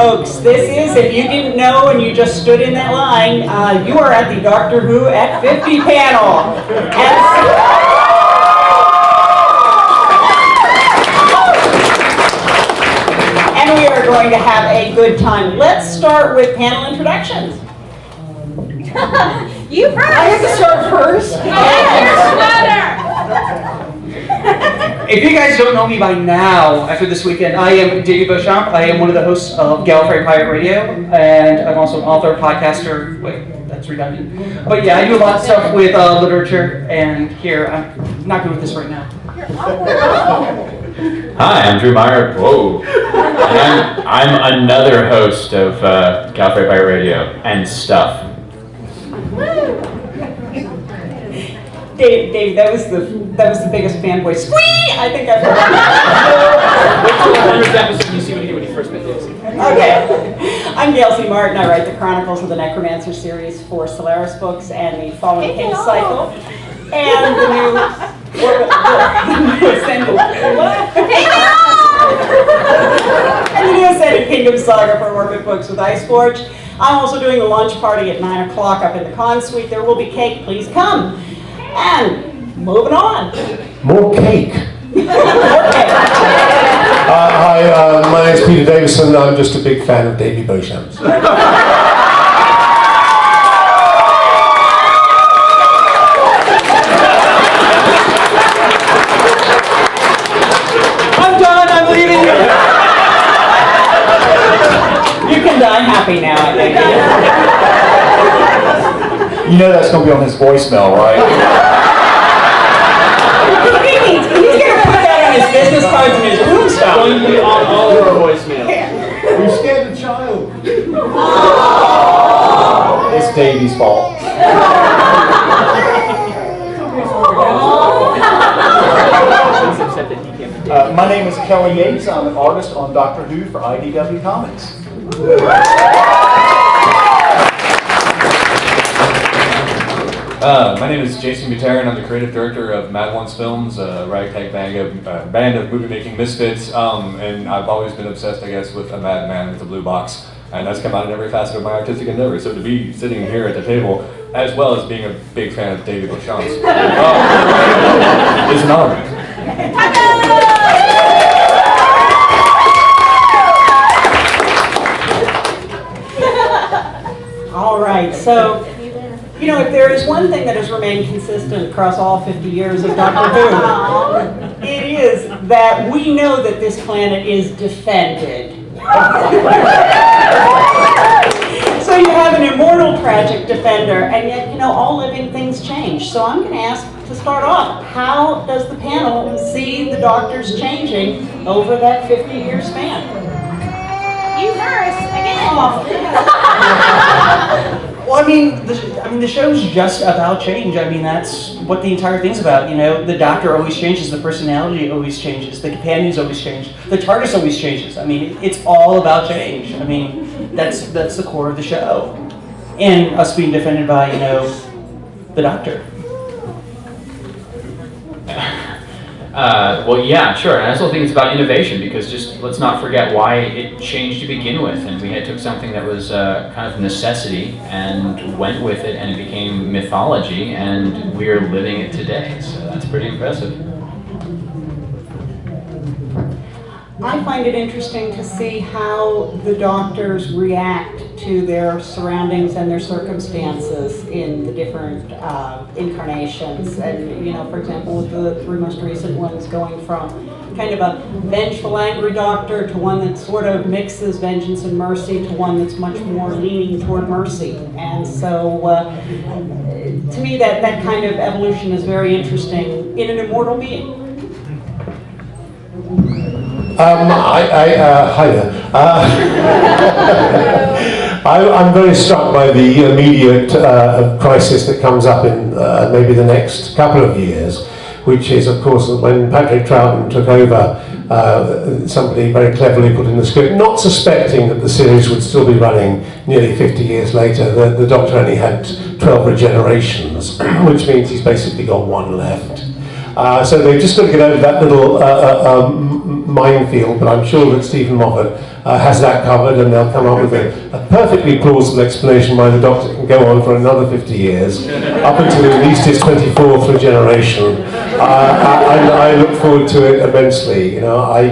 Folks, this is, if you didn't know and you just stood in that line, you are at the Doctor Who at 50 panel. And we are going to have a good time. Let's start with panel introductions. You first! I have to start first? If you guys don't know me by now, after this weekend, I am Davey Beauchamp. I am one of the hosts of Gallifrey Pirate Radio, and I'm also an author, podcaster. Wait, that's redundant. But yeah, I do a lot of stuff with literature, and here, I'm not good with this right now. Hi, I'm Drew Meyer. Whoa. And I'm another host of Gallifrey Pirate Radio and stuff. Dave, that was the biggest fanboy squee I think I've heard. Wait till Davison, you see what he did when he first met Davison. Okay. I'm Gail C. Martin. I write the Chronicles of the Necromancer series for Solaris Books and the Fallen King cycle. And the new Ascended Kingdom saga for Orbit Books with Iceforge. I'm also doing a lunch party at 9 o'clock up in the con suite. There will be cake. Please come. And moving on. More cake. More cake. Hi, my name's Peter Davison. I'm just a big fan of Davey Beauchamp's. I'm done. I'm leaving. You can die happy now, I think. You know that's going to be on his voicemail, right? He's going to put that on his business cards and his tombstone. Going to be on all of our voicemail. You scared the child. It's Davey's fault. My name is Kelly Yates. I'm an artist on Doctor Who for IDW Comics. My name is Jason Buterin. I'm the creative director of Mad Ones Films, a ragtag band of movie-making misfits, and I've always been obsessed, I guess, with a madman with a blue box, and that's come out in every facet of my artistic endeavor. So to be sitting here at the table, as well as being a big fan of Davey Beauchamp's, is an honor. All right, so, you know, if there is one thing that has remained consistent across all 50 years of Doctor Who, it is that we know that this planet is defended. So you have an immortal, tragic defender, and yet, you know, all living things change. So I'm going to ask to start off, how does the panel see the Doctors changing over that 50-year span? You first, again. Well, I mean, the show's just about change. I mean, that's what the entire thing's about. You know, the Doctor always changes, the personality always changes, the companions always change, the TARDIS always changes. I mean, it's all about change. I mean, that's the core of the show, and us being defended by, you know, the Doctor. Well, yeah, sure. And I also think it's about innovation, because just let's not forget why it changed to begin with. And we had took something that was kind of necessity and went with it, and it became mythology, and we're living it today. So that's pretty impressive. I find it interesting to see how the Doctors react to their surroundings and their circumstances in the different incarnations. And, you know, for example, with the three most recent ones going from kind of a vengeful, angry Doctor to one that sort of mixes vengeance and mercy to one that's much more leaning toward mercy. And so, to me, that kind of evolution is very interesting in an immortal being. Hi there. I'm very struck by the immediate crisis that comes up in maybe the next couple of years, which is, of course, when Patrick Troughton took over, somebody very cleverly put in the script, not suspecting that the series would still be running nearly 50 years later. The Doctor only had 12 regenerations, which means he's basically got one left. So they've just got to get over that little minefield, but I'm sure that Stephen Moffat has that covered, and they'll come up with a perfectly plausible explanation why the Doctor can go on for another 50 years, up until at least his 24th regeneration. I look forward to it immensely. You know, I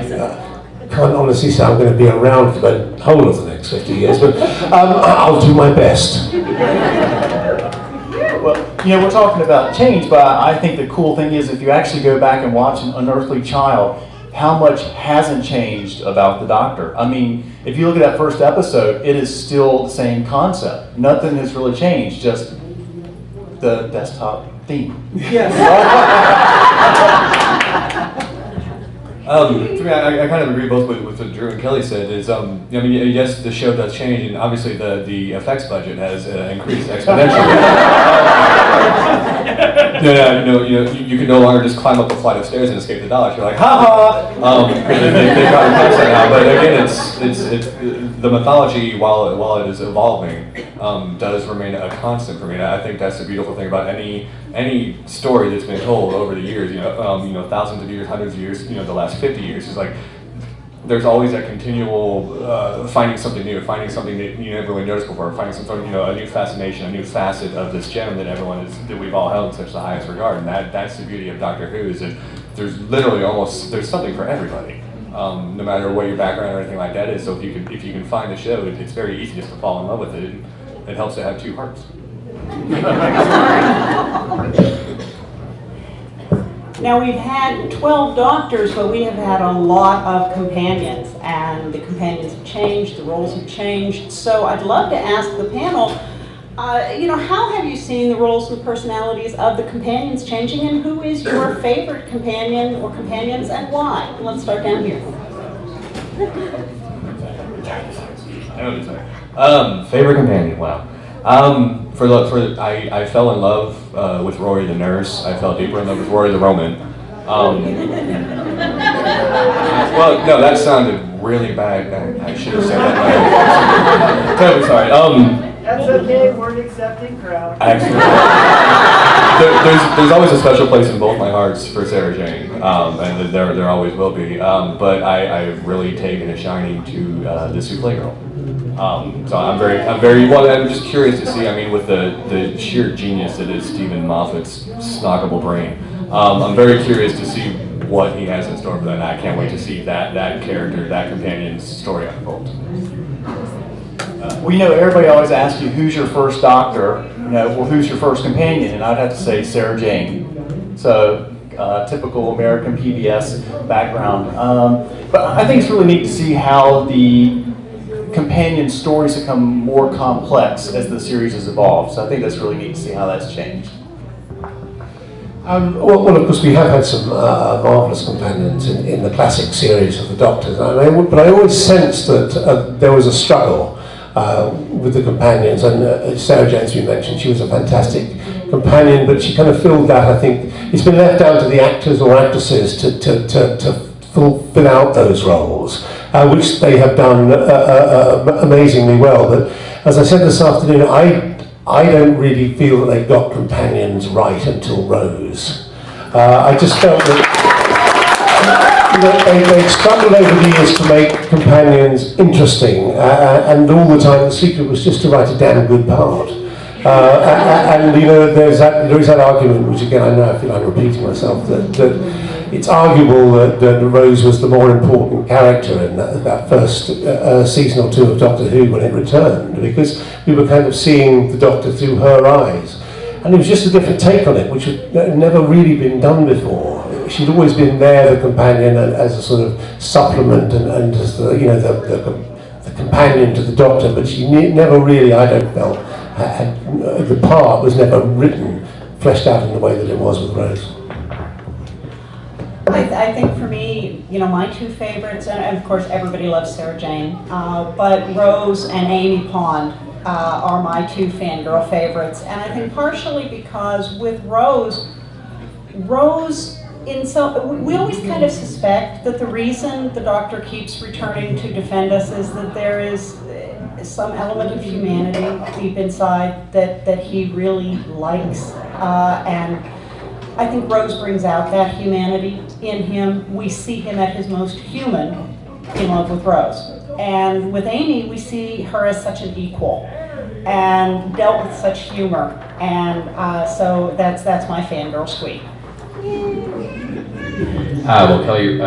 can't honestly say I'm going to be around for the whole of the next 50 years, but I'll do my best. Well, you know, we're talking about change, but I think the cool thing is if you actually go back and watch An Unearthly Child, how much hasn't changed about the Doctor. I mean, if you look at that first episode, it is still the same concept. Nothing has really changed, just the desktop theme. Yes. To me, I kind of agree both with what Drew and Kelly said. Is I mean, yes, the show does change, and obviously the effects budget has increased exponentially. You can no longer just climb up a flight of stairs and escape the Daleks. You're like, ha ha! They've gotten past that now. But again, it's the mythology, while it is evolving, does remain a constant for me. And I think that's the beautiful thing about any story that's been told over the years. Thousands of years, hundreds of years. The last 50 years is like. There's always that continual finding something new, finding something that you never really noticed before, finding some sort of a new fascination, a new facet of this gem that we've all held in such the highest regard. And that's the beauty of Doctor Who, is that there's literally there's something for everybody, no matter what your background or anything like that is. So if you can find the show, it's very easy just to fall in love with it. It helps to have two hearts. Now, we've had 12 Doctors, but we have had a lot of companions, and the companions have changed, the roles have changed. So I'd love to ask the panel, how have you seen the roles and personalities of the companions changing, and who is your favorite companion or companions, and why? Let's start down here. Favorite companion, wow. I fell in love with Rory the nurse. I fell deeper in love with Rory the Roman. Well, no, that sounded really bad. I should have said that. Terribly sorry. That's okay. We're an accepting crowd. Actually, there's always a special place in both my hearts for Sarah Jane, and there always will be. But I've really taken a shining to the Souffle Girl. So I'm just curious to see. I mean, with the sheer genius that is Stephen Moffat's snoggable brain, I'm very curious to see what he has in store for that. And I can't wait to see that character, that companion's story unfold. We know everybody always asks you, who's your first Doctor? Who's your first companion? And I'd have to say Sarah Jane. So, typical American PBS background. But I think it's really neat to see how the companion stories become more complex as the series has evolved. So I think that's really neat to see how that's changed. Well, of course, we have had some marvellous companions in the classic series of the Doctors, but I always sensed that there was a struggle with the companions, and Sarah Jane, as we mentioned, she was a fantastic companion, but she kind of filled that. I think it's been left down to the actors or actresses to fill out those roles, which they have done amazingly well. But as I said this afternoon, I don't really feel that they got companions right until Rose. I just felt that they struggled over the years to make companions interesting, and all the time the secret was just to write a damn good part. And there is that argument, which again I feel I'm repeating myself, that it's arguable that Rose was the more important character in that first season or two of Doctor Who when it returned, because we were kind of seeing the Doctor through her eyes. And it was just a different take on it, which had never really been done before. She'd always been there, the companion, as a sort of supplement and as the companion to the Doctor, but she never really, I don't feel, the part was never written, fleshed out in the way that it was with Rose. I think for me, my two favorites, and of course everybody loves Sarah Jane, but Rose and Amy Pond are my two fangirl favorites. And I think partially because with Rose, we always kind of suspect that the reason the Doctor keeps returning to defend us is that there is some element of humanity deep inside that he really likes. And I think Rose brings out that humanity in him. We see him at his most human in Love with Rose. And with Amy, we see her as such an equal and dealt with such humor. And so that's my fangirl squeak. Well, Kelly,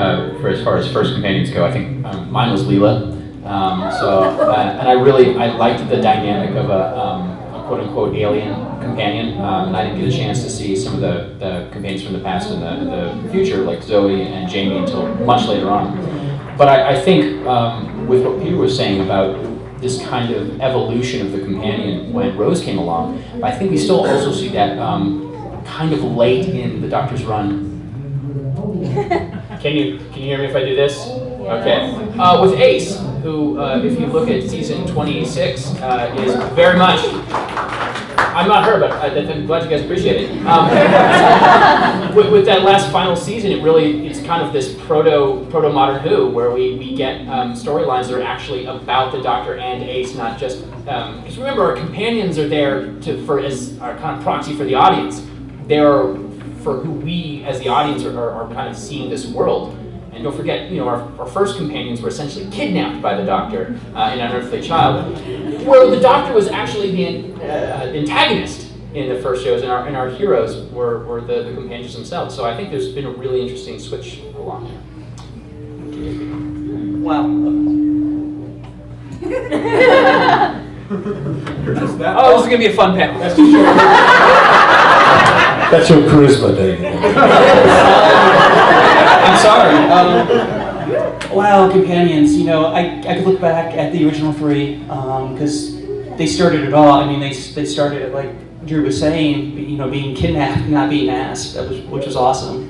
for as far as first companions go, I think mine was Leela. And I liked the dynamic of a quote-unquote alien companion. And I didn't get a chance to see some of the companions from the past and the future, like Zoe and Jamie, until much later on. But I think with what Peter was saying about this kind of evolution of the companion when Rose came along, I think we still also see that kind of late in the Doctor's run. Can you hear me if I do this? Okay. With Ace, who, if you look at season 26, is very much. I'm not her, but I'm glad you guys appreciate it. With that last final season, it's kind of this proto-modern Who, where we get storylines that are actually about the Doctor and Ace, not just because remember, our companions are there as our kind of proxy for the audience. They're for who we, as the audience, are kind of seeing this world. And don't forget, our first companions were essentially kidnapped by the Doctor in Unearthly Child, where the Doctor was actually the antagonist in the first shows, and our heroes were the companions themselves. So I think there's been a really interesting switch along there. Wow. Oh, this is gonna be a fun panel. That's for sure. That's your charisma, David. I'm sorry. Wow, companions. I could look back at the original three because they started it all. I mean, they started it like Drew was saying, being kidnapped, not being asked, which was awesome.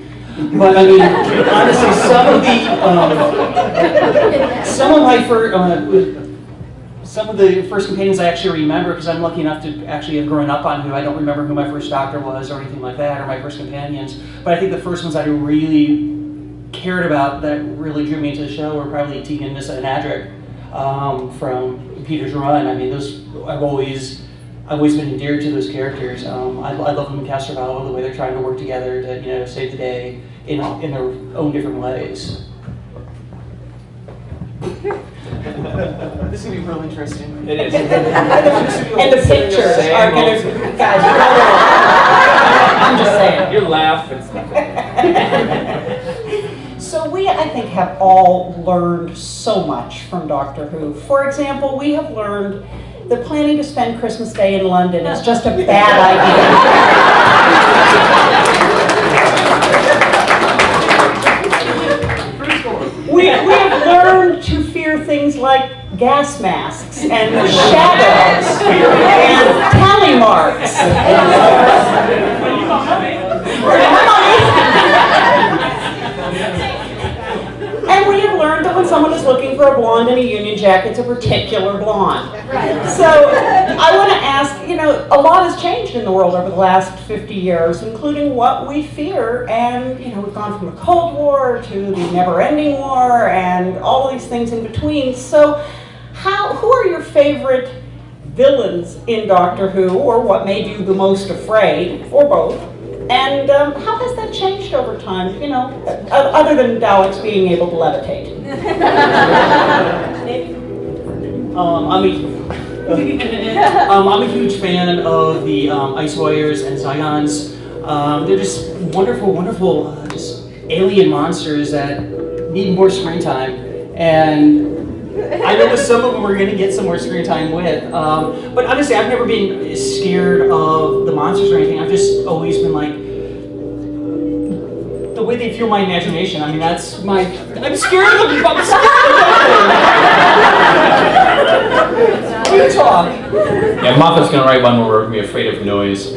But I mean, honestly, some of the first companions I actually remember, because I'm lucky enough to actually have grown up on Who. I don't remember who my first Doctor was or anything like that, or my first companions. But I think the first ones I really cared about that really drew me into the show were probably Tegan, Nyssa, and Adric from Peter's run. I mean, I've always been endeared to those characters. I love them in Castrovallo, the way they're trying to work together to save the day in their own different ways. This is going to be real interesting. It is. And the pictures are going to, guys, I'm just saying. Your laugh. So we, I think, have all learned so much from Doctor Who. For example, we have learned that planning to spend Christmas Day in London is just a bad idea. We have learned to fear things like gas masks and shadows and tally marks. And we have learned that when someone is looking for a blonde in a Union Jack, it's a particular blonde. So I want to ask, a lot has changed in the world over the last 50 years, including what we fear. And, we've gone from the Cold War to the never-ending war and all these things in between. So who are your favorite villains in Doctor Who, or what made you the most afraid, or both? And how has that changed over time, other than Daleks being able to levitate? I'm a huge fan of the Ice Warriors and Zygons. They're just wonderful, just alien monsters that need more screen time. And I know some of them we're going to get some more screen time with. But honestly, I've never been scared of the monsters or anything. I've just always been like, the way they fuel my imagination. I mean, I'm scared of them. I'm scared of them. We talk. Yeah, Moffat's going to write one where we're going to be afraid of noise.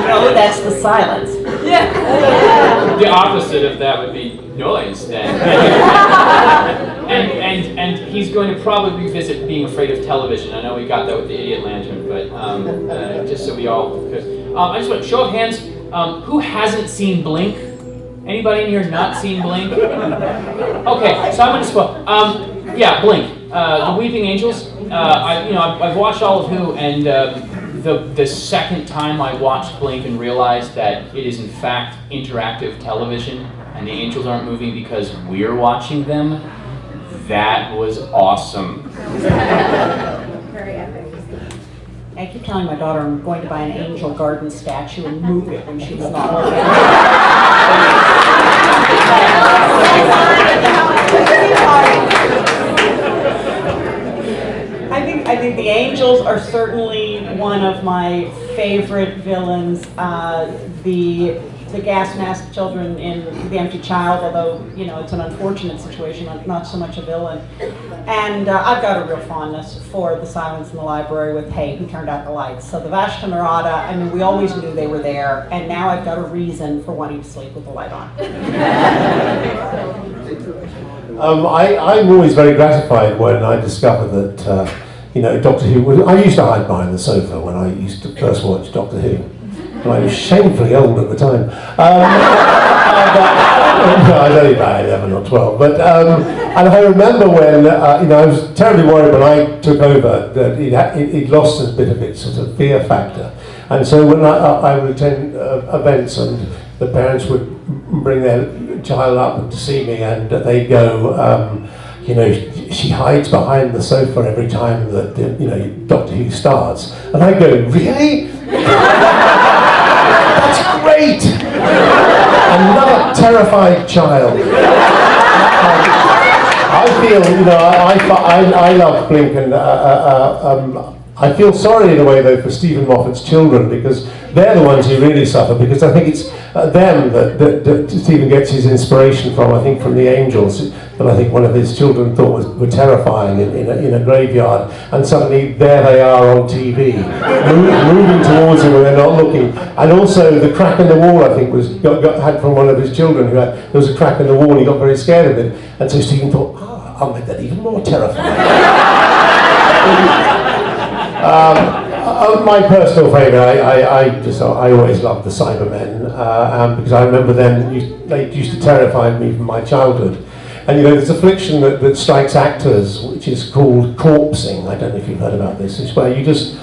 No, that's the silence. Yeah. The opposite of that would be noise, then. and he's going to probably revisit being afraid of television. I know we got that with the Idiot Lantern, but just so we all could. I just want to show of hands, who hasn't seen Blink? Anybody in here not seen Blink? Okay, so I'm going to spoil. Yeah, Blink. The Weeping Angels. I've watched all of Who, and the second time I watched Blink and realized that it is in fact interactive television and the angels aren't moving because we're watching them, that was awesome. Very epic. I keep telling my daughter I'm going to buy an angel garden statue and move it when she's not looking. I think the angels are certainly one of my favorite villains. The gas mask children in The Empty Child, although, you know, it's an unfortunate situation, not so much a villain. And I've got a real fondness for the silence in the library with, hey, who turned out the lights? So the Vashta Narada, I mean, we always knew they were there, and now I've got a reason for wanting to sleep with the light on. I'm always very gratified when I discover that, you know, Doctor Who, I used to hide behind the sofa when I used to first watch Doctor Who. I was shamefully old at the time. I was only about 11 or 12. But, and I remember when, you know, I was terribly worried when I took over that he'd lost a bit of its sort of fear factor. And so when I would attend events and the parents would bring their child up to see me and they'd go, you know, she hides behind the sofa every time that, you know, Doctor Who starts. And I'd go, really? That's great! Another terrified child. I feel, you know, I love Blink, and I feel sorry in a way though for Stephen Moffat's children, because they're the ones who really suffer, because I think it's them that Stephen gets his inspiration from, I think from the angels, that I think one of his children thought were terrifying in a graveyard, and suddenly there they are on TV, moving towards him and they're not looking. And also the crack in the wall, I think, had from one of his children, there was a crack in the wall and he got very scared of it, and so Stephen thought, I'll make that even more terrifying. My personal favourite, I always loved the Cybermen, because I remember they used to terrify me from my childhood. And you know, there's a affliction that strikes actors, which is called corpsing. I don't know if you've heard about this. It's where you just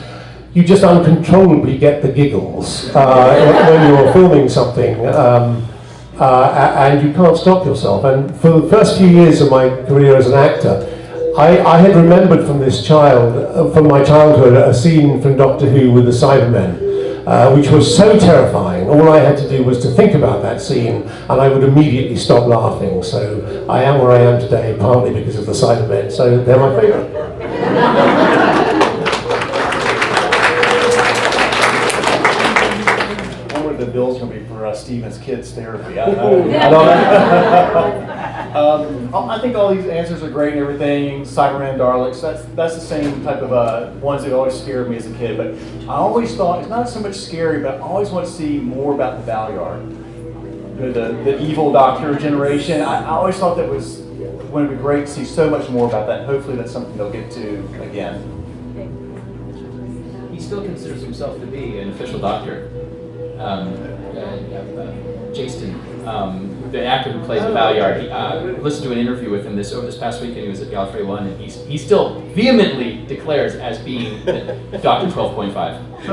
uncontrollably get the giggles when you're filming something, and you can't stop yourself. And for the first few years of my career as an actor, I had remembered from my childhood, a scene from Doctor Who with the Cybermen, which was so terrifying. All I had to do was to think about that scene, and I would immediately stop laughing. So I am where I am today, partly because of the Cybermen. So they're my favourite. I wonder if the bill's going to be for Stephen's kids therapy. I love it. I think all these answers are great and everything. Cybermen, Daleks, that's the same type of ones that always scared me as a kid. But I always thought, it's not so much scary, but I always want to see more about the Valyard. The evil Doctor generation. I always thought that was going to be great to see so much more about that. Hopefully that's something they'll get to again. He still considers himself to be an official Doctor. Jason, the actor who plays the Valyard, he listened to an interview with him over this past weekend. He was at Gallifrey 1, and he still vehemently declares as being Doctor 12.5. He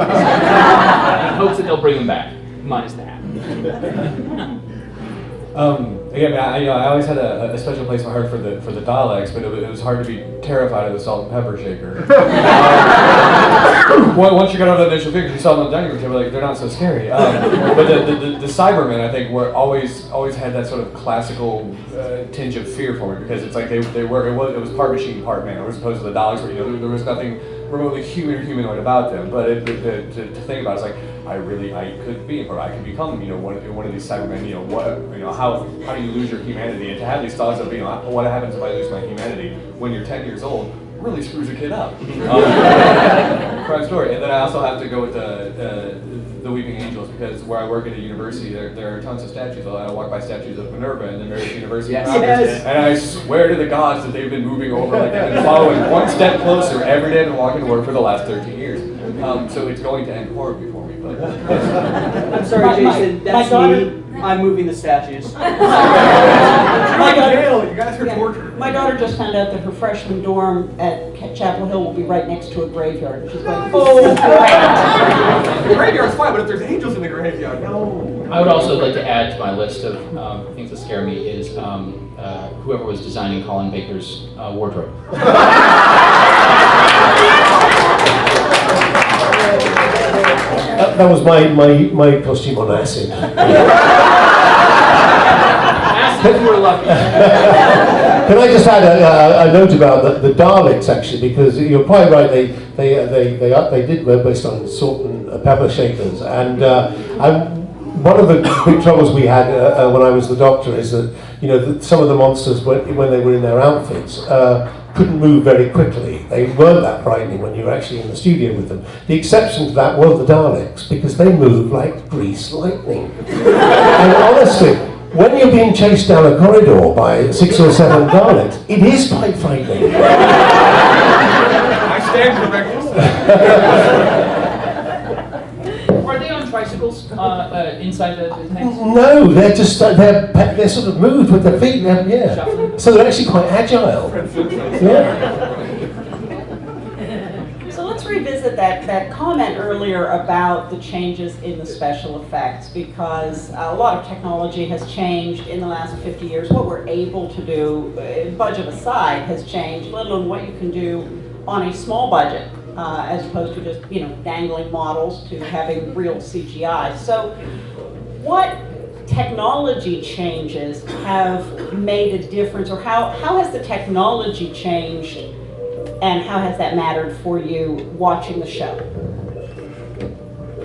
hopes that they'll bring him back, minus the hat. Again, I always had a special place in my heart for the Daleks, but it was hard to be terrified of the salt and pepper shaker. Once you got over that initial figure, you saw them on the dining room table, like they're not so scary. But the Cybermen, I think, were always had that sort of classical tinge of fear for me, because it's like it was part machine, part man, as opposed to the Daleks, where there was nothing remotely human or humanoid about them. But to think about it, it's like I could be, or I could become, one of these Cybermen. How do you lose your humanity? And to have these thoughts of, what happens if I lose my humanity when you're 10 years old, really screws a kid up. Crime story. And then I also have to go with the Weeping Angels, because where I work at a university, there are tons of statues. I walk by statues of Minerva and the Meredith University. Yes. And I swear to the gods that they've been moving over, like they've been following one step closer every day. I've been walking to work for the last 13 years. So it's going to end horribly for me. But I'm sorry, Jason. That's daughter- me. I'm moving the statues. My daughter, You guys are tortured. my daughter just found out that her freshman dorm at Chapel Hill will be right next to a graveyard. And she's going, oh, The graveyard's fine, but if there's angels in the graveyard, no. I would also like to add to my list of things that scare me is whoever was designing Colin Baker's wardrobe. That was my costume on acid. Acid, you were lucky. Can I just add a note about the Daleks, actually, because you're quite right. They did were based on salt and pepper shakers, and one of the big troubles we had when I was the Doctor is that that some of the monsters when they were in their outfits couldn't move very quickly. They weren't that frightening when you were actually in the studio with them. The exception to that was the Daleks, because they move like greased lightning. And honestly, when you're being chased down a corridor by 6 or 7 Daleks, it is quite frightening. I stand corrected. Are they on tricycles inside the tanks? No, they're just they're sort of moved with their feet. Yeah, so they're actually quite agile. Yeah. So let's revisit that comment earlier about the changes in the special effects, because a lot of technology has changed in the last 50 years. What we're able to do, budget aside, has changed, let alone what you can do on a small budget, as opposed to just dangling models to having real CGI. So what technology changes have made a difference, or how has the technology changed, and how has that mattered for you watching the show?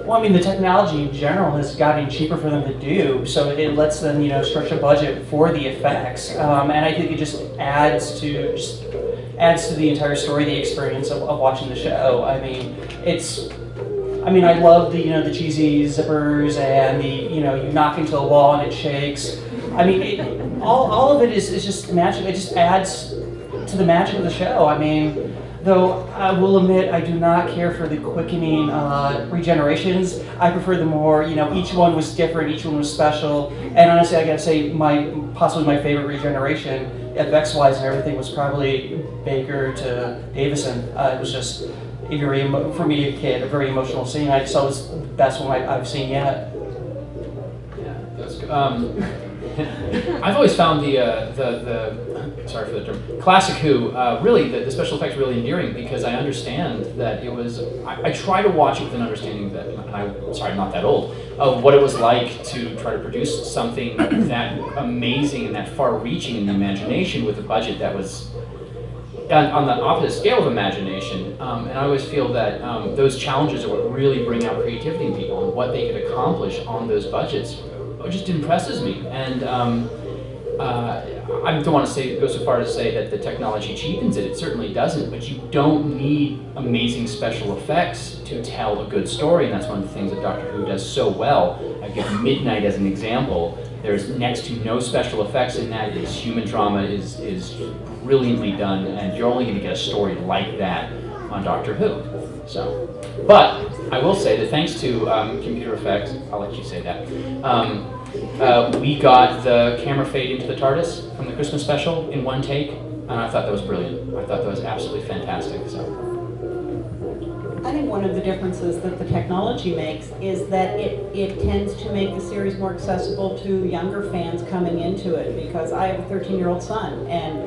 Well, I mean, the technology in general has gotten cheaper for them to do, so it lets them, stretch a budget for the effects, and I think it just adds to the entire story, the experience of watching the show. I mean, I love the cheesy zippers and you knock into a wall and it shakes. I mean, all of it is just magic. It just adds to the magic of the show. I mean, though I will admit I do not care for the quickening regenerations. I prefer the more, each one was different, each one was special. And honestly, I gotta say, possibly my favorite regeneration, effects-wise and everything, was probably Baker to Davison. It was just for me, a kid, a very emotional scene. I just thought it was the best one I've seen yet. Yeah, that's good. I've always found the sorry for the term, classic Who, really, the special effects really endearing, because I understand that it was, I try to watch it with an understanding that, and I'm not that old, of what it was like to try to produce something that amazing and that far-reaching in the imagination with a budget that was on the opposite scale of imagination. And I always feel that those challenges are what really bring out creativity in people, and what they could accomplish on those budgets. It just impresses me, and I don't want to go so far as to say that the technology cheapens it. It certainly doesn't, but you don't need amazing special effects to tell a good story, and that's one of the things that Doctor Who does so well. I give Midnight as an example. There's next to no special effects in that. Its human drama is brilliantly done, and you're only going to get a story like that on Doctor Who. So, but I will say that thanks to computer effects, I'll let you say that, we got the camera fade into the TARDIS from the Christmas special in one take, and I thought that was brilliant. I thought that was absolutely fantastic. So, I think one of the differences that the technology makes is that it tends to make the series more accessible to younger fans coming into it, because I have a 13-year-old son, and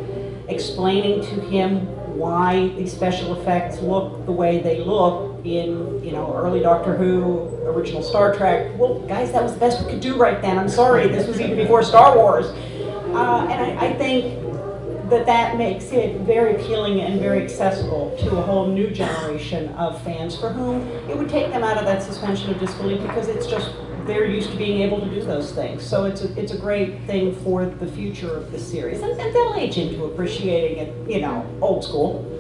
explaining to him why these special effects look the way they look in, early Doctor Who, original Star Trek. Well, guys, that was the best we could do right then. I'm sorry, this was even before Star Wars. And I think that makes it very appealing and very accessible to a whole new generation of fans for whom it would take them out of that suspension of disbelief, because it's just, they're used to being able to do those things. So it's a great thing for the future of the series. And they'll age into appreciating it, old school.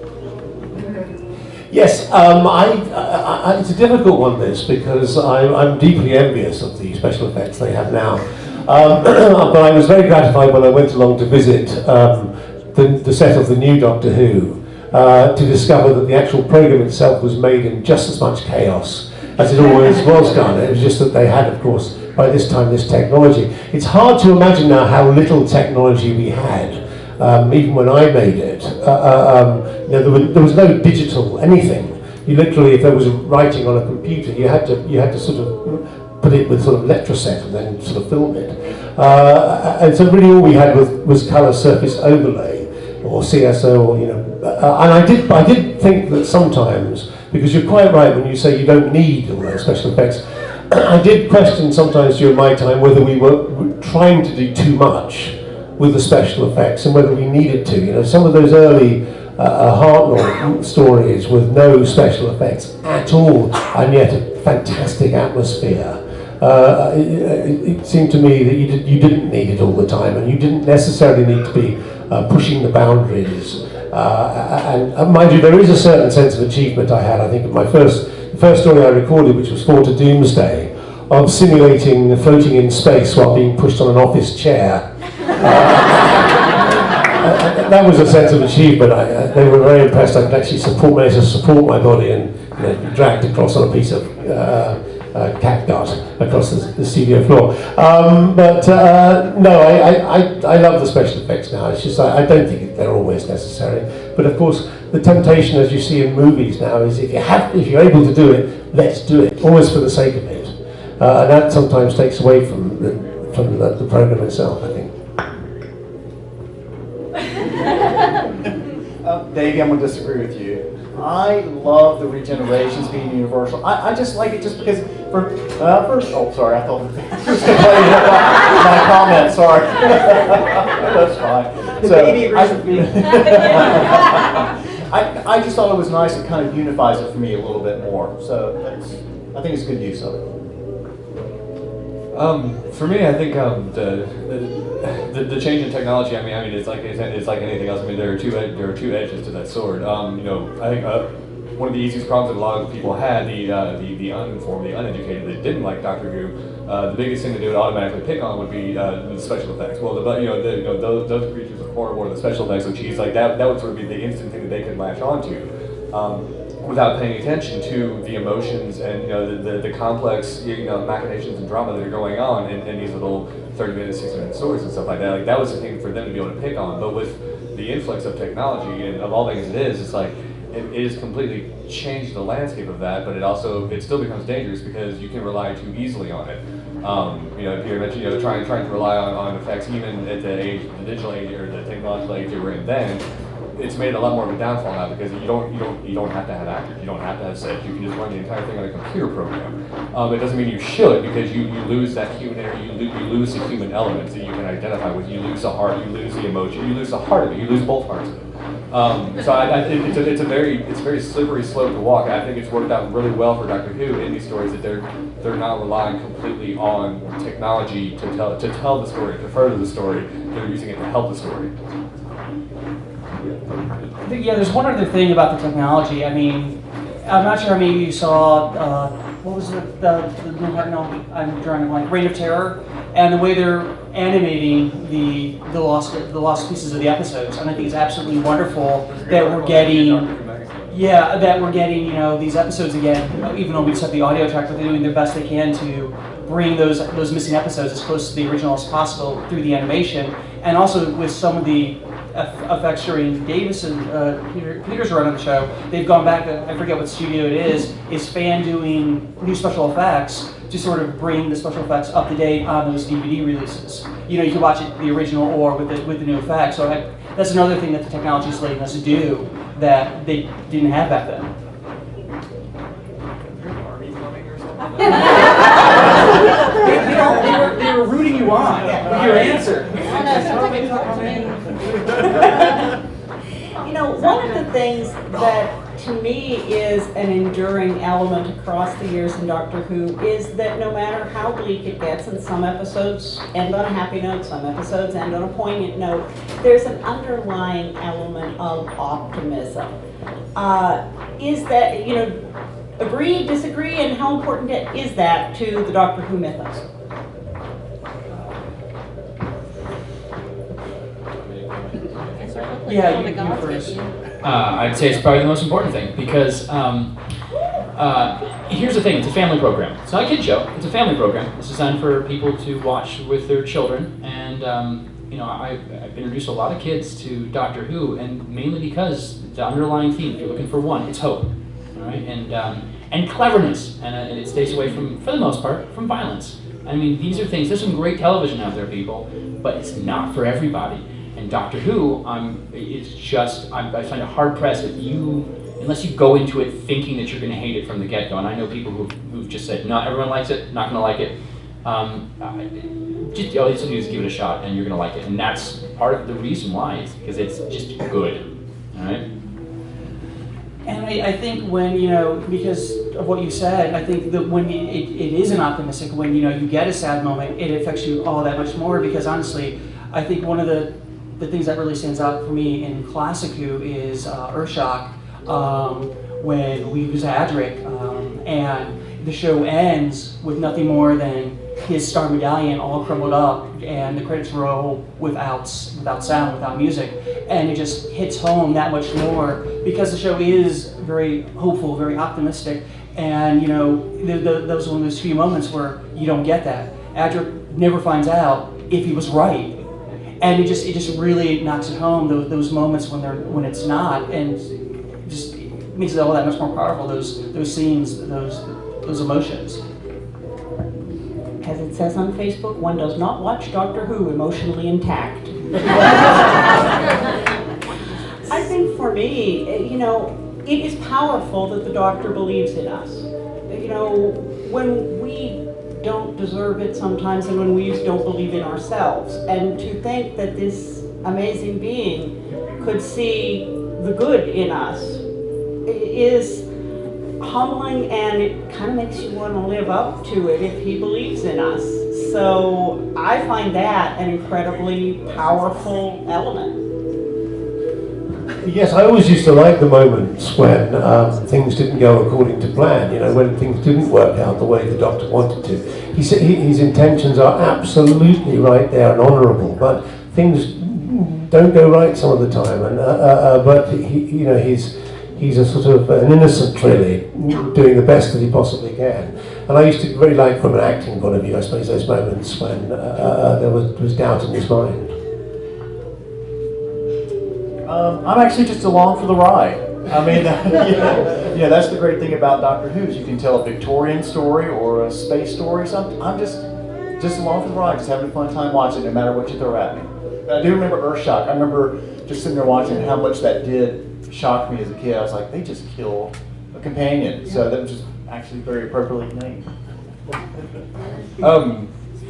Yes, it's a difficult one, this, because I'm deeply envious of the special effects they have now. But I was very gratified when I went along to visit the set of the new Doctor Who, to discover that the actual programme itself was made in just as much chaos as it always was done. It was just that they had, of course, by this time this technology. It's hard to imagine now how little technology we had, even when I made it. There was no digital anything. You literally, if there was writing on a computer, you had to sort of put it with sort of Letraset and then sort of film it. And so really all we had was colour surface overlay or CSO, or and I did think that sometimes, because you're quite right when you say you don't need all those special effects. I did question sometimes during my time whether we were trying to do too much with the special effects and whether we needed to. Some of those early Hartnell stories with no special effects at all, and yet a fantastic atmosphere. It seemed to me that you didn't need it all the time, and you didn't necessarily need to be pushing the boundaries. And mind you, there is a certain sense of achievement I had. I think my first story I recorded, which was Fought to Doomsday, of simulating floating in space while being pushed on an office chair. That was a sense of achievement. They were very impressed. I could actually manage to support my body and dragged across on a piece of catgut across the studio floor. No, I love the special effects now. It's just I don't think they're always necessary. But of course, the temptation, as you see in movies now, is if you're able to do it, let's do it, always for the sake of it. And that sometimes takes away from the program itself, I think. Davey, I'm going to disagree with you. I love the regenerations being universal. I just like it just because sorry, I thought just complaining about my comment, sorry. That's fine. The baby agrees with me. I just thought it was nice. It kind of unifies it for me a little bit more. So I think it's good use of it. For me, I think the change in technology. I mean, it's like anything else. I mean, there are two edges to that sword. I think one of the easiest problems that a lot of people had, the uninformed, the uneducated, that didn't like Doctor Who, the biggest thing that they would automatically pick on would be the special effects. Well, those creatures are horrible, or the special effects of cheese, like that would sort of be the instant thing that they could latch onto. Without paying attention to the emotions and the complex machinations and drama that are going on in these little 30-minute, 60-minute stories and stuff like that. Like that was the thing for them to be able to pick on. But with the influx of technology and evolving as it is, it's like it has completely changed the landscape of that. But it still becomes dangerous because you can rely too easily on it. Peter mentioned trying to rely on effects even at the digital age or the technological age that we're in then. It's made a lot more of a downfall now because you don't have to have actors, you don't have to have sets. You can just run the entire thing on a computer program. It doesn't mean you should, because you lose that human area, you lose the human elements that you can identify with. You lose the heart, you lose the emotion, you lose the heart of it, you lose both parts of it. So it's a very slippery slope to walk. I think it's worked out really well for Doctor Who in these stories that they're not relying completely on technology to tell the story, to further the story. They're using it to help the story. Yeah, there's one other thing about the technology. I mean, I'm not sure how many of you saw, what was it, I'm drawing a blank, Reign of Terror, and the way they're animating the lost pieces of the episodes. And I think it's absolutely wonderful that we're getting, these episodes again, even though we just have the audio track, but they're doing the best they can to bring those missing episodes as close to the original as possible through the animation, and also with some of the effects during Davison, Peter's run on the show. They've gone back to, I forget what studio it is Fan doing new special effects to sort of bring the special effects up to date on those DVD releases. You can watch it the original or with the new effects. So that's another thing that the technology is letting us do that they didn't have back then. They were rooting you on with your answer. One of the things that to me is an enduring element across the years in Doctor Who is that no matter how bleak it gets, and some episodes end on a happy note, some episodes end on a poignant note, there's an underlying element of optimism. Is that, agree, disagree, and how important is that to the Doctor Who mythos? Yeah, you first. I'd say it's probably the most important thing because here's the thing, it's a family program. It's not a kid show, it's a family program. It's designed for people to watch with their children. And you know, I've introduced a lot of kids to Doctor Who, and mainly because the underlying theme, if you're looking for one, it's hope. All right? And cleverness. And it stays away from, for the most part, from violence. I mean, these are things, there's some great television out there, people, but it's not for everybody. And Doctor Who, it's just, I find it hard pressed unless you go into it thinking that you're going to hate it from the get-go. And I know people who've just said, not everyone likes it, not going to like it. Just all you have to do is give it a shot and you're going to like it. And that's part of the reason why, is because it's just good. All right? And I think when, you know, because of what you said, I think that when it isn't optimistic, when, you know, you get a sad moment, it affects you all that much more, because honestly, I think one of the things that really stands out for me in Classic Who is Urshak, when we use Adric, and the show ends with nothing more than his star medallion all crumbled up, and the credits roll without sound, without music, and it just hits home that much more because the show is very hopeful, very optimistic, and you know, those are one of those few moments where you don't get that. Adric never finds out if he was right, and it just really knocks it home. Those moments when it's not, and just makes it all that much more powerful. Those scenes, those emotions. As it says on Facebook, one does not watch Doctor Who emotionally intact. I think for me, you know, it is powerful that the Doctor believes in us. You know, when we don't deserve it sometimes, and when we don't believe in ourselves. And to think that this amazing being could see the good in us is humbling, and it kind of makes you want to live up to it if he believes in us. So I find that an incredibly powerful element. Yes, I always used to like the moments when things didn't go according to plan, you know, when things didn't work out the way the Doctor wanted to. He said his intentions are absolutely right there and honourable, but things don't go right some of the time. And but you know, he's a sort of an innocent, really, doing the best that he possibly can. And I used to really like, from an acting point of view, I suppose, those moments when there was doubt in his mind. I'm actually just along for the ride. I mean, yeah, that's the great thing about Doctor Who, is you can tell a Victorian story or a space story. So I'm just along for the ride, just having a fun time watching, no matter what you throw at me. But I do remember Urshak. I remember just sitting there watching how much that did shock me as a kid. I was like, they just killed a companion. So that was just actually very appropriately named. I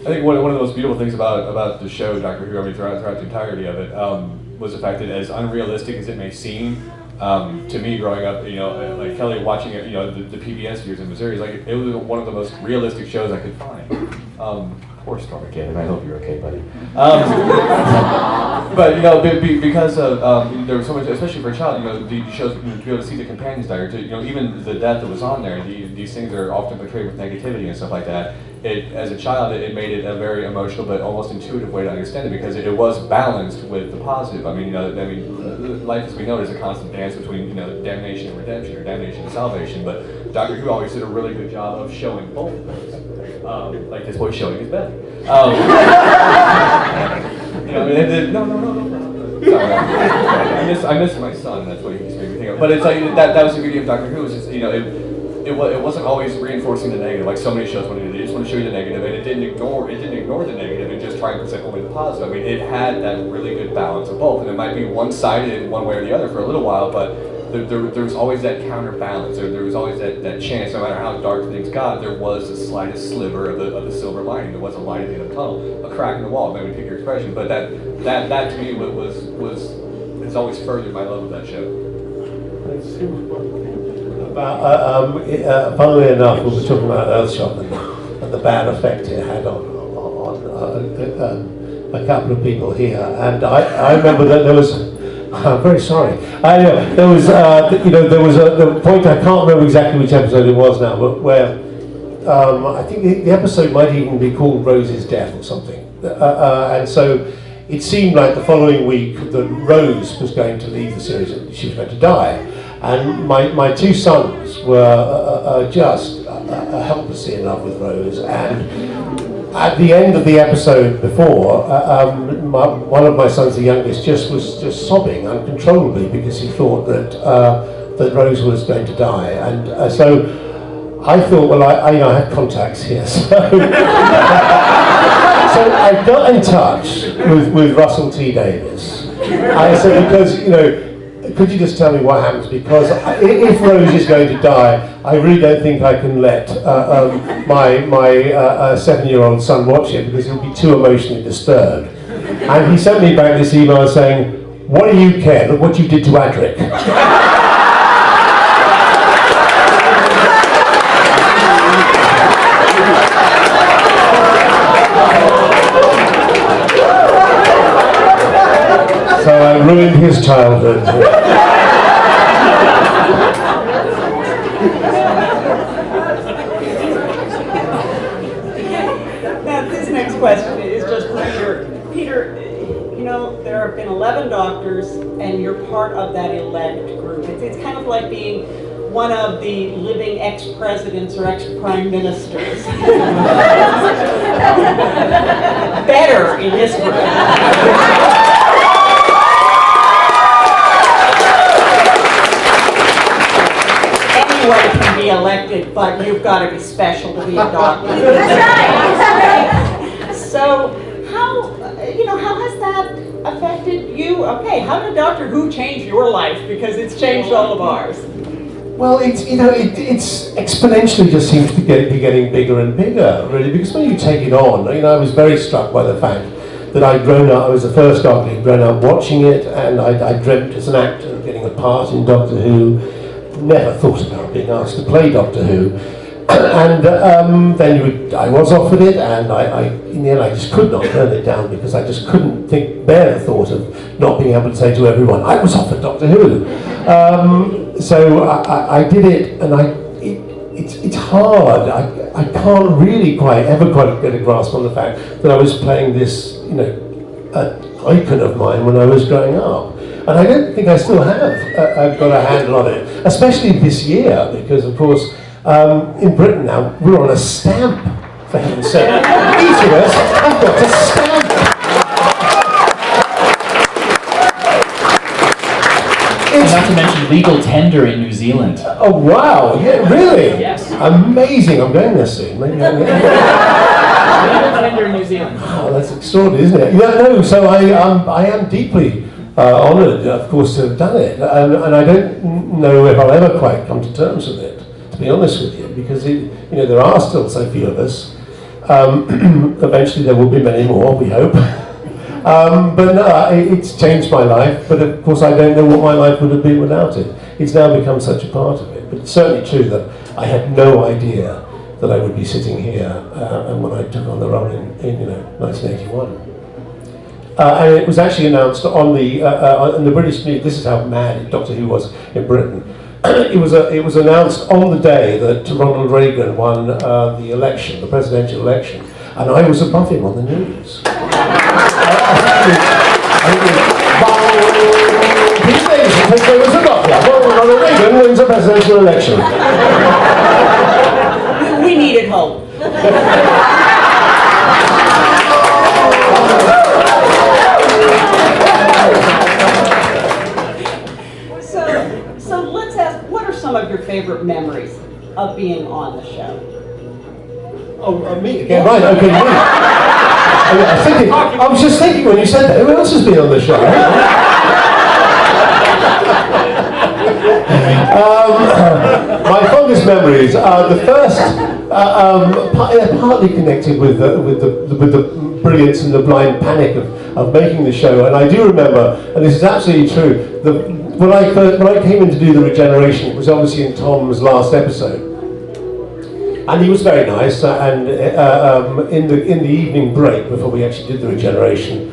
think one of the most beautiful things about the show, Doctor Who, I mean, throughout the entirety of it, was the fact that, as unrealistic as it may seem, to me growing up, you know, like Kelly watching it, you know, the PBS years in Missouri, like it was one of the most realistic shows I could find. Poor Stormy Kid, I hope you're okay, buddy. But you know, because of there was so much, especially for a child, you know, the shows, to be able to see the companions die, or to, you know, even the death that was on there. These things are often portrayed with negativity and stuff like that. As a child, it made it a very emotional but almost intuitive way to understand it, because it was balanced with the positive. I mean, you know, life as we know it is a constant dance between, you know, damnation and redemption, or damnation and salvation. But Doctor Who always did a really good job of showing both of those. Like this boy showing his belly. You know, no. Sorry, I miss my son. That's what he used to make me think of. But it's like that was the beauty of Doctor Who. Was just, you know, it wasn't always reinforcing the negative, like so many shows wanted to do. They just want to show you the negative, and it didn't ignore the negative and just try and present only the positive. I mean, it had that really good balance of both, and it might be one-sided in one way or the other for a little while, but there was always that counterbalance. There was always that chance, no matter how dark things got, there was the slightest sliver of the silver lining. There was a light at the end of the tunnel, a crack in the wall, maybe pick your expression, but that to me has always furthered my love of that show. Funnily enough, we were talking about Earthshock and the bad effect it had on a couple of people here, and I remember that there was. I'm very sorry. There was, you know, there was the point, I can't remember exactly which episode it was now, but where I think the episode might even be called Rose's Death or something, and so it seemed like the following week that Rose was going to leave the series, and she was going to die. And my two sons were just helplessly in love with Rose, and at the end of the episode before, one of my sons, the youngest, was just sobbing uncontrollably because he thought that Rose was going to die, and so I thought, well, I have contacts here, so so I got in touch with Russell T Davies. I said, because could you just tell me what happens? Because if Rose is going to die, I really don't think I can let my 7-year-old son watch it because he'll be too emotionally disturbed. And he sent me back this email saying, "What do you care? Look what you did to Adric." So I ruined his childhood. Now, this next question is just for Peter. Peter, there have been 11 doctors, and you're part of that elect group. It's kind of like being one of the living ex-presidents or ex-prime ministers. Better in this group. Anyone can be elected, but you've got to be special to be a doctor. That's right. So, how has that affected you? Okay, how did Doctor Who change your life? Because it's changed all of ours. Well, it's exponentially just seems to be getting bigger and bigger, really, because when you take it on, I was very struck by the fact that I'd grown up, I was the first Doctor who'd grown up watching it, and I dreamt as an actor of getting a part in Doctor Who, never thought about being asked to play Doctor Who, and then I was offered it, and in the end I just could not turn it down because I just couldn't bear the thought of not being able to say to everyone, I was offered Doctor Who. So I did it, and it's hard. I can't really quite get a grasp on the fact that I was playing this, an icon of mine when I was growing up. And I don't think I still have got a handle on it, especially this year, because of course, in Britain now, we're on a stamp, for heaven's sake. Each of us have got a stamp. Not to mention legal tender in New Zealand. Oh wow, yeah, really? Yes. Amazing, I'm going there soon. Maybe Legal tender in New Zealand. Oh, that's extraordinary, isn't it? Yeah, no, so I am deeply honoured, of course, to have done it. And I don't know if I'll ever quite come to terms with it, to be honest with you, because there are still so few of us. Eventually there will be many more, we hope. But no, it's changed my life, but of course I don't know what my life would have been without it. It's now become such a part of it. But it's certainly true that I had no idea that I would be sitting here and when I took on the role in 1981. And it was actually announced on the British news. This is how mad Doctor Who was in Britain. It was announced on the day that Ronald Reagan won the election, the presidential election, and I was above him on the news. These days, there was a doctor. Ronald Reagan wins a presidential election. We needed hope. So let's ask, what are some of your favorite memories of being on the show? Oh, me again, right? Okay, me. I was just thinking when you said that, who else has been on the show? My fondest memories are the first, partly connected with the brilliance and the blind panic of making the show. And I do remember, and this is absolutely true, when I came in to do the regeneration, it was obviously in Tom's last episode. And he was very nice, and in the evening break, before we actually did the regeneration,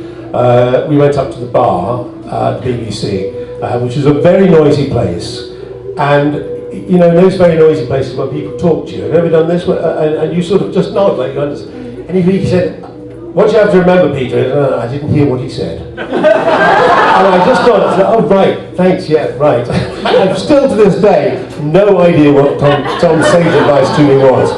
we went up to the bar at the BBC, which is a very noisy place. And, in those very noisy places where people talk to you, have you ever done this? And you sort of just nod like you understand. And he said, what you have to remember, Peter, I didn't hear what he said. I just thought, oh right, thanks, yeah, right. And still to this day, no idea what Tom's sage advice to me was.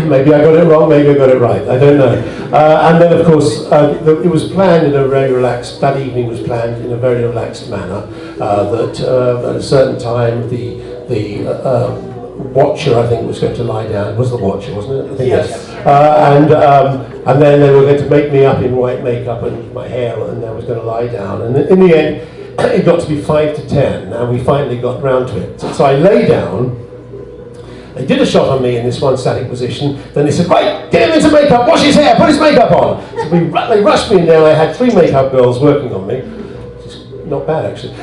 Maybe I got it wrong, maybe I got it right, I don't know. And then of course, it was planned in a very relaxed, that evening was planned in a very relaxed manner, that at a certain time the watcher, I think, was going to lie down. It was the watcher, wasn't it? I think Yes. And then they were going to make me up in white makeup and my hair, and I was going to lie down. And in the end, it got to be 5 to 10, and we finally got round to it. So I lay down. They did a shot on me in this one static position. Then they said, right, get him into makeup, wash his hair, put his makeup on. So they rushed me in there. I had 3 makeup girls working on me. Not bad, actually.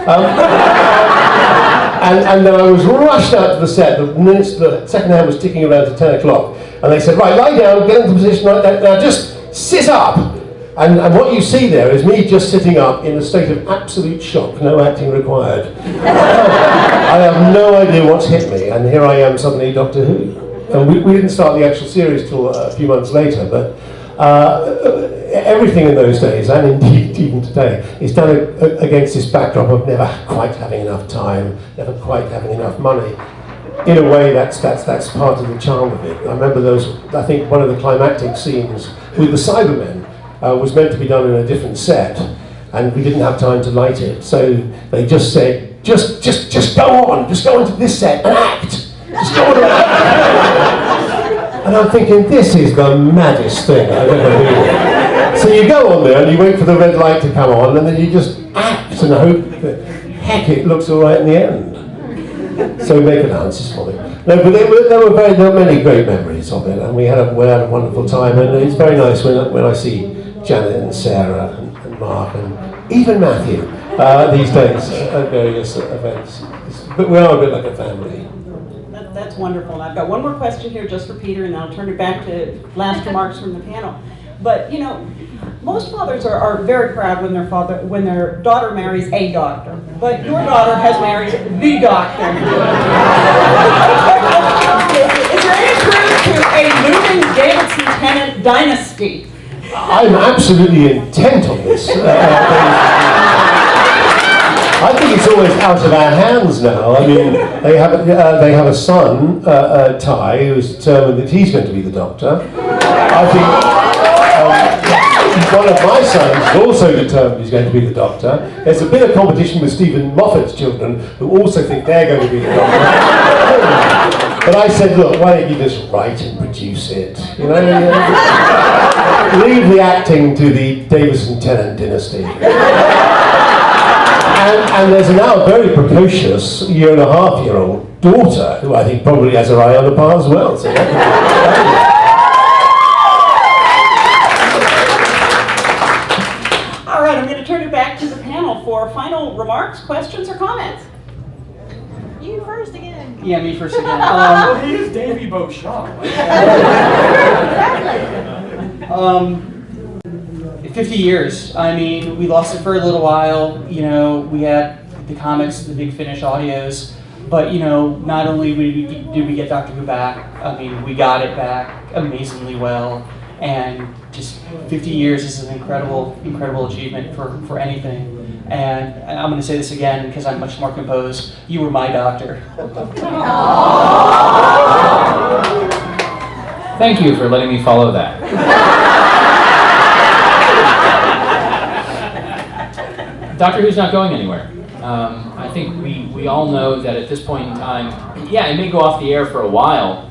And then I was rushed out to the set. The second hand was ticking around to 10 o'clock. And they said, right, lie down, get into position like that. Now just sit up. And what you see there is me just sitting up in a state of absolute shock, no acting required. I have no idea what's hit me, and here I am suddenly Doctor Who. And we didn't start the actual series till a few months later, but everything in those days, and indeed even today, is done against this backdrop of never quite having enough time, never quite having enough money. In a way, that's part of the charm of it. I remember I think one of the climactic scenes with the Cybermen was meant to be done in a different set, and we didn't have time to light it. So they just said, just go into this set and act. Just go on and act. And I'm thinking, this is the maddest thing I've ever heard. So you go on there and you wait for the red light to come on, and then you just act and hope that, heck, it looks all right in the end. So make allowances for them. No, but there were many great memories of it, and we had a wonderful time. And it's very nice when I see Janet and Sarah and Mark and even Matthew these days at various events. But we are a bit like a family. That's wonderful. And I've got one more question here just for Peter, and then I'll turn it back to last remarks from the panel. But you know, most fathers are very proud when their daughter marries a doctor. But your daughter has married the doctor. Is there any truth to a looming Davison Tennant dynasty? I'm absolutely intent on this. I think it's always out of our hands now. I mean, they have a son, Ty, who's determined that he's going to be the doctor. I think one of my sons is also determined he's going to be the doctor. There's a bit of competition with Stephen Moffat's children, who also think they're going to be the doctor. But I said, look, why don't you just write and produce it? You know, leave the acting to the Davison Tennant dynasty. And there's now a very precocious 1.5-year-old daughter who I think probably has her eye on the bar as well. So all right, I'm going to turn it back to the panel for final remarks, questions, or comments. You first again. Yeah, me first again. Well, he is Davy Beauchamp. 50 years. I mean, we lost it for a little while. You know, we had the comics, the Big Finish audios, but you know, not only did we get Doctor Who back, I mean, we got it back amazingly well, and just 50 years is an incredible achievement for anything. And I'm going to say this again because I'm much more composed. You were my doctor. Thank you for letting me follow that. Doctor Who's not going anywhere. I think we all know that at this point in time, yeah, it may go off the air for a while,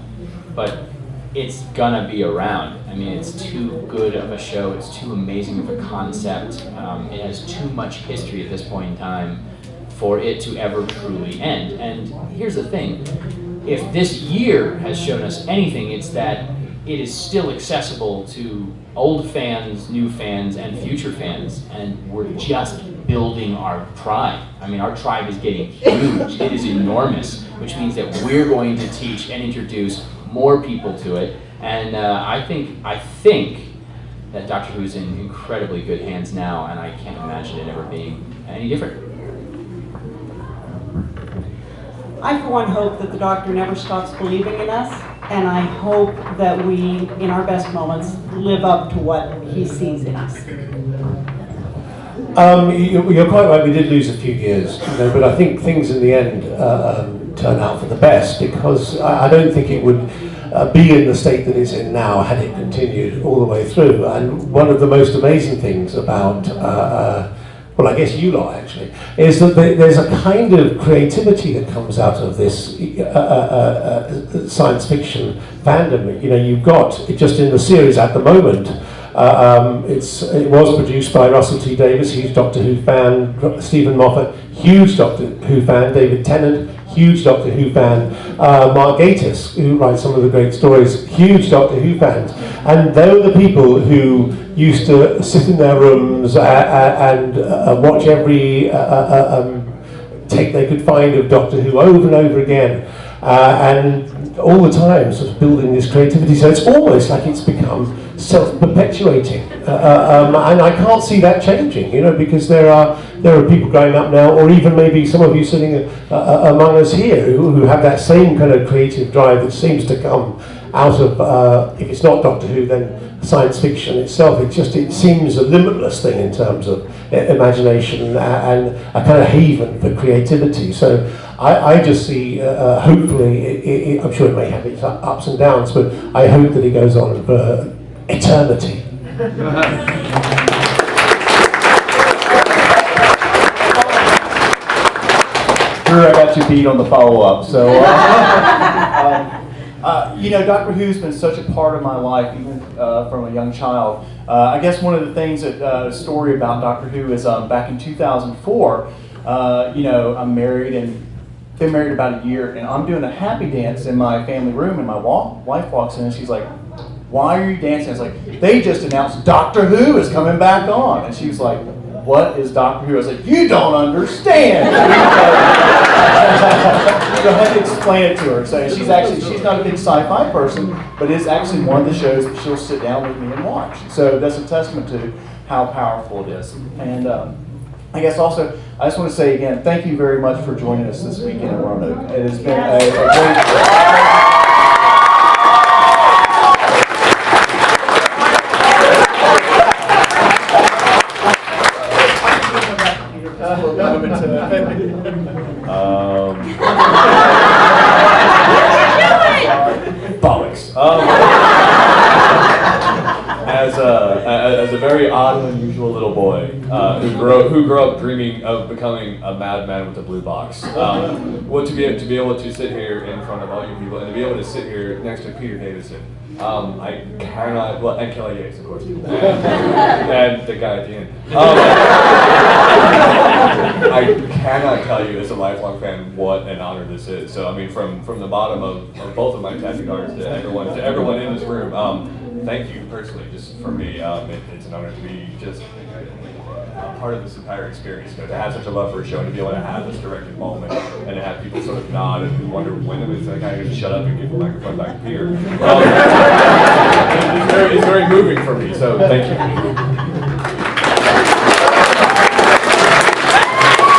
but it's gonna be around. I mean, it's too good of a show, it's too amazing of a concept, it has too much history at this point in time for it to ever truly end. And here's the thing, if this year has shown us anything, it's that it is still accessible to old fans, new fans, and future fans, and we're just building our tribe. I mean, our tribe is getting huge. It is enormous, which means that we're going to teach and introduce more people to it. And I think that Doctor Who is in incredibly good hands now, and I can't imagine it ever being any different. I, for one, hope that the Doctor never stops believing in us, and I hope that we, in our best moments, live up to what he sees in us. You're quite right, we did lose a few years, but I think things in the end turn out for the best, because I don't think it would be in the state that it's in now had it continued all the way through. And one of the most amazing things about, well, I guess you lot actually, is that there's a kind of creativity that comes out of this science fiction fandom. You've got, just in the series at the moment, it was produced by Russell T Davies, huge Doctor Who fan, Stephen Moffat, huge Doctor Who fan, David Tennant, huge Doctor Who fan, Mark Gatiss, who writes some of the great stories, huge Doctor Who fans. And they were the people who used to sit in their rooms and watch every take they could find of Doctor Who over and over again. And all the time sort of building this creativity. So it's almost like it's become self-perpetuating. And I can't see that changing, because there are people growing up now, or even maybe some of you sitting among us here who have that same kind of creative drive that seems to come out of, if it's not Doctor Who, then science fiction itself. It seems a limitless thing in terms of imagination and a kind of haven for creativity. So I just see, hopefully, I'm sure it may have its ups and downs, but I hope that it goes on for eternity. Drew, I got you beat on the follow-up. So, Doctor Who's been such a part of my life, even from a young child. I guess one of the things that story about Doctor Who is back in 2004. I'm married and been married about a year, and I'm doing a happy dance in my family room, and my wife walks in and she's like, "Why are you dancing?" I was like, "They just announced Doctor Who is coming back on." And she was like, "What is Doctor Who?" I was like, "You don't understand." So I had to explain it to her. So she's not a big sci-fi person, but it's actually one of the shows that she'll sit down with me and watch. So that's a testament to how powerful it is. And I guess also, I just want to say again, thank you very much for joining us this weekend in Roanoke. It has been a great... Bollocks. As a very odd and unusual little boy who grew up dreaming of becoming a madman with a blue box, to be able to sit here in front of all you people and to be able to sit here next to Peter Davison, I cannot, well, and Kelly Yates, of course, and the guy at the end. I cannot tell you as a lifelong fan what an honor this is. So I mean, from the bottom of both of my tattoo artists to everyone in this room, thank you personally, just for me. It's an honor to be just part of this entire experience. To have such a love for a show and to be able to have this direct involvement and to have people sort of nod and wonder when is that guy going to shut up and give the microphone back to Peter. It's very moving for me. So thank you.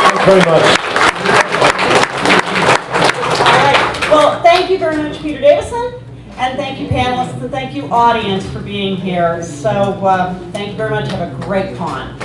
Thanks very much. All right. Well, thank you very much, Peter Davison. And thank you, panelists, and thank you, audience, for being here. So thank you very much. Have a great con.